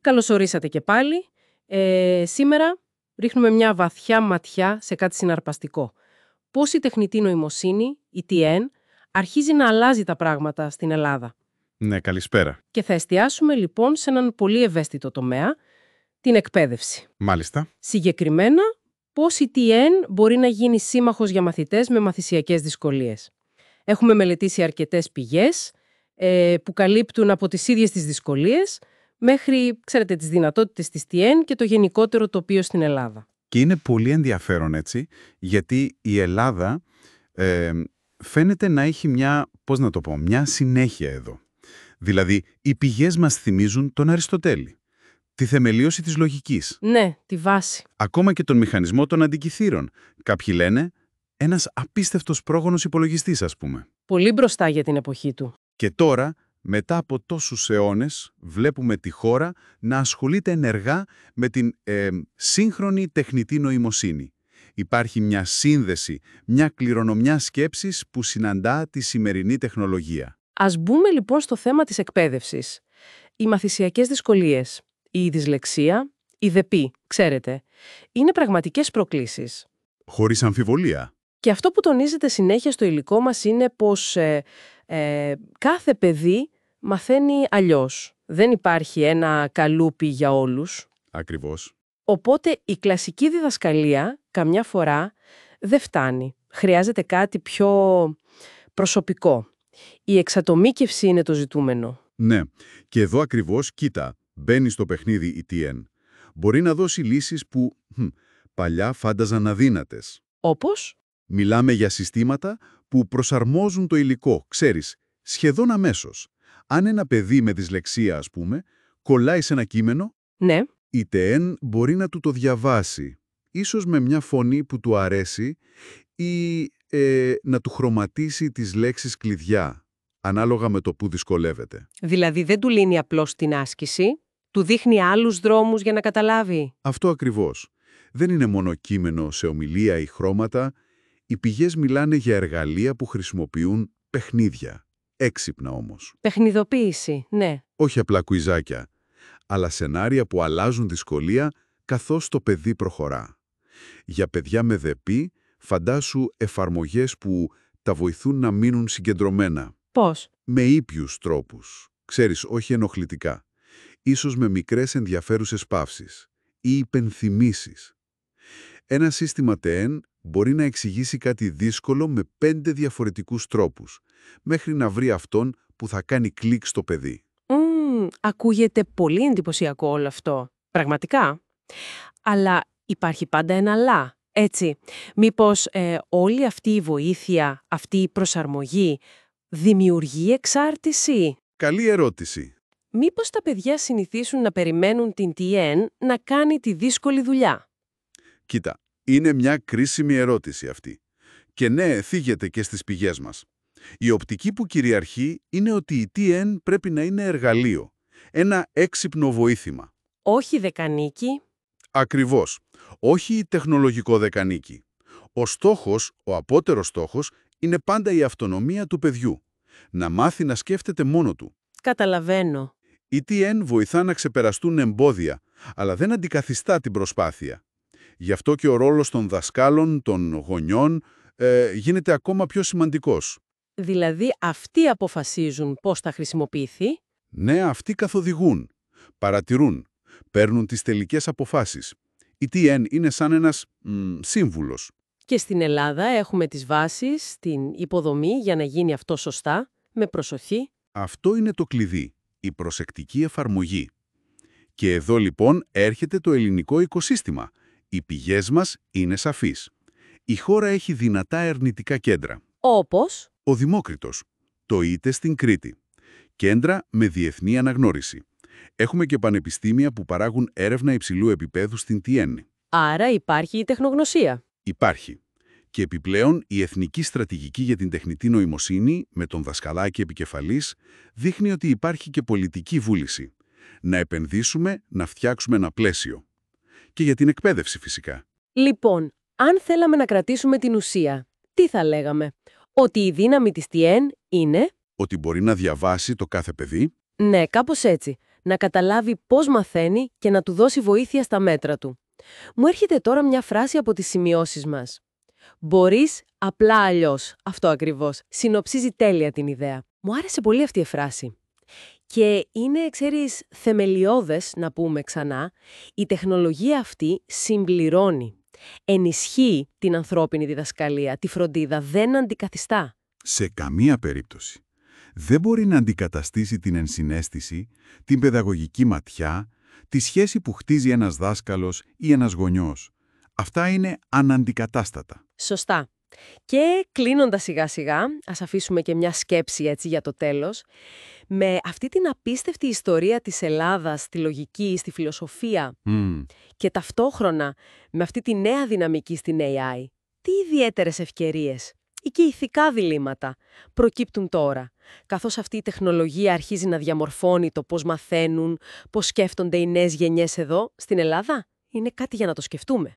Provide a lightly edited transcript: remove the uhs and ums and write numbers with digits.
Καλώς ορίσατε και πάλι. Σήμερα ρίχνουμε μια βαθιά ματιά σε κάτι συναρπαστικό. Πώς η τεχνητή νοημοσύνη, η TN, αρχίζει να αλλάζει τα πράγματα στην Ελλάδα. Ναι, καλησπέρα. Και θα εστιάσουμε λοιπόν σε έναν πολύ ευαίσθητο τομέα, την εκπαίδευση. Μάλιστα. Συγκεκριμένα, πώς η TN μπορεί να γίνει σύμμαχος για μαθητές με μαθησιακές δυσκολίες. Έχουμε μελετήσει αρκετές πηγές που καλύπτουν από τις ίδιες τις δυσκολίες μέχρι, ξέρετε, τις δυνατότητες της TN και το γενικότερο τοπίο στην Ελλάδα. Και είναι πολύ ενδιαφέρον έτσι, γιατί η Ελλάδα φαίνεται να έχει μια συνέχεια εδώ. Δηλαδή, οι πηγές μας θυμίζουν τον Αριστοτέλη, τη θεμελίωση της λογικής. Ναι, τη βάση. Ακόμα και τον μηχανισμό των αντικειθήρων. Κάποιοι λένε ένας απίστευτος πρόγονος υπολογιστής, ας πούμε. Πολύ μπροστά για την εποχή του. Και τώρα, μετά από τόσους αιώνες, βλέπουμε τη χώρα να ασχολείται ενεργά με την σύγχρονη τεχνητή νοημοσύνη. Υπάρχει μια σύνδεση, μια κληρονομιά σκέψης που συναντά τη σημερινή τεχνολογία. Ας μπούμε λοιπόν στο θέμα της εκπαίδευσης. Οι μαθησιακές δυσκολίες, η δυσλεξία, η ΔΕΠΗ, ξέρετε, είναι πραγματικές προκλήσεις. Χωρίς αμφιβολία. Και αυτό που τονίζεται συνέχεια στο υλικό μας είναι πως κάθε παιδί μαθαίνει αλλιώς. Δεν υπάρχει ένα καλούπι για όλους. Ακριβώς. Οπότε η κλασική διδασκαλία καμιά φορά δεν φτάνει. Χρειάζεται κάτι πιο προσωπικό. Η εξατομίκευση είναι το ζητούμενο. Ναι. Και εδώ ακριβώς, κοίτα, μπαίνει στο παιχνίδι η TN. Μπορεί να δώσει λύσεις που παλιά φάνταζαν αδύνατες. Όπως? Μιλάμε για συστήματα που προσαρμόζουν το υλικό, ξέρεις, σχεδόν αμέσως. Αν ένα παιδί με δυσλεξία, ας πούμε, κολλάει σε ένα κείμενο, Ναι. η TN μπορεί να του το διαβάσει, ίσως με μια φωνή που του αρέσει ή να του χρωματίσει τις λέξεις κλειδιά, ανάλογα με το που δυσκολεύεται. Δηλαδή δεν του λύνει απλώς την άσκηση, του δείχνει άλλους δρόμους για να καταλάβει. Αυτό ακριβώς. Δεν είναι μόνο κείμενο σε ομιλία ή χρώματα. Οι πηγές μιλάνε για εργαλεία που χρησιμοποιούν παιχνίδια. Έξυπνα όμως. Παιχνιδοποίηση, ναι. Όχι απλά κουιζάκια, αλλά σενάρια που αλλάζουν δυσκολία καθώς το παιδί προχωρά. Για παιδιά με ΔΕΠΗ, φαντάσου εφαρμογές που τα βοηθούν να μείνουν συγκεντρωμένα. Πώς? Με ήπιους τρόπους. Ξέρεις, όχι ενοχλητικά. Ίσως με μικρές ενδιαφέρουσες παύσεις ή υπενθυμίσεις. Ένα σύστημα TN μπορεί να εξηγήσει κάτι δύσκολο με 5 διαφορετικούς τρόπους, μέχρι να βρει αυτόν που θα κάνει κλικ στο παιδί. Ακούγεται πολύ εντυπωσιακό όλο αυτό. Πραγματικά. Αλλά υπάρχει πάντα ένα αλλά. Έτσι, μήπως όλη αυτή η βοήθεια, αυτή η προσαρμογή δημιουργεί εξάρτηση? Καλή ερώτηση. Μήπως τα παιδιά συνηθίσουν να περιμένουν την TN να κάνει τη δύσκολη δουλειά? Κοίτα, είναι μια κρίσιμη ερώτηση αυτή. Και ναι, θίγεται και στις πηγές μας. Η οπτική που κυριαρχεί είναι ότι η TN πρέπει να είναι εργαλείο. Ένα έξυπνο βοήθημα. Όχι δεκανίκη. Ακριβώς. Όχι τεχνολογικό δεκανίκη. Ο απότερος στόχος, είναι πάντα η αυτονομία του παιδιού. Να μάθει να σκέφτεται μόνο του. Καταλαβαίνω. Η TN βοηθά να ξεπεραστούν εμπόδια, αλλά δεν αντικαθιστά την προσπάθεια. Γι' αυτό και ο ρόλος των δασκάλων, των γονιών, γίνεται ακόμα πιο σημαντικός. Δηλαδή αυτοί αποφασίζουν πώς θα χρησιμοποιηθεί. Ναι, αυτοί καθοδηγούν, παρατηρούν, παίρνουν τις τελικές αποφάσεις. Η TN είναι σαν ένας σύμβουλος. Και στην Ελλάδα έχουμε τις βάσεις, την υποδομή για να γίνει αυτό σωστά, με προσοχή. Αυτό είναι το κλειδί, η προσεκτική εφαρμογή. Και εδώ λοιπόν έρχεται το ελληνικό οικοσύστημα. Οι πηγές μας είναι σαφείς. Η χώρα έχει δυνατά ερευνητικά κέντρα. Όπως? Ο Δημόκριτος, το ΙΤΕ στην Κρήτη. Κέντρα με διεθνή αναγνώριση. Έχουμε και πανεπιστήμια που παράγουν έρευνα υψηλού επίπεδου στην TN. Άρα υπάρχει η τεχνογνωσία. Υπάρχει. Και επιπλέον η Εθνική Στρατηγική για την Τεχνητή Νοημοσύνη, με τον δασκαλάκη επικεφαλής, δείχνει ότι υπάρχει και πολιτική βούληση. Να επενδύσουμε, να φτιάξουμε ένα πλαίσιο. Και για την εκπαίδευση φυσικά. Λοιπόν, αν θέλαμε να κρατήσουμε την ουσία, τι θα λέγαμε? Ότι η δύναμη της TN είναι... Ότι μπορεί να διαβάσει το κάθε παιδί. Ναι, κάπως έτσι. να καταλάβει πώς μαθαίνει και να του δώσει βοήθεια στα μέτρα του. Μου έρχεται τώρα μια φράση από τις σημειώσεις μας. «Μπορείς απλά αλλιώς». Αυτό ακριβώς. Συνοψίζει τέλεια την ιδέα. Μου άρεσε πολύ αυτή η φράση. Και είναι, ξέρεις, θεμελιώδες, να πούμε ξανά, η τεχνολογία αυτή συμπληρώνει, ενισχύει την ανθρώπινη διδασκαλία, τη φροντίδα, δεν αντικαθιστά. Σε καμία περίπτωση. Δεν μπορεί να αντικαταστήσει την ενσυναίσθηση, την παιδαγωγική ματιά, τη σχέση που χτίζει ένας δάσκαλος ή ένας γονιός. Αυτά είναι αναντικατάστατα. Σωστά. Και κλείνοντας σιγά-σιγά, ας αφήσουμε και μια σκέψη έτσι για το τέλος, με αυτή την απίστευτη ιστορία της Ελλάδας στη λογική, στη φιλοσοφία και ταυτόχρονα με αυτή τη νέα δυναμική στην AI, τι ιδιαίτερες ευκαιρίες ή και ηθικά διλήμματα προκύπτουν τώρα, καθώς αυτή η τεχνολογία αρχίζει να διαμορφώνει το πώς μαθαίνουν, πώς σκέφτονται οι νέες γενιές εδώ, στην Ελλάδα. Είναι κάτι για να το σκεφτούμε.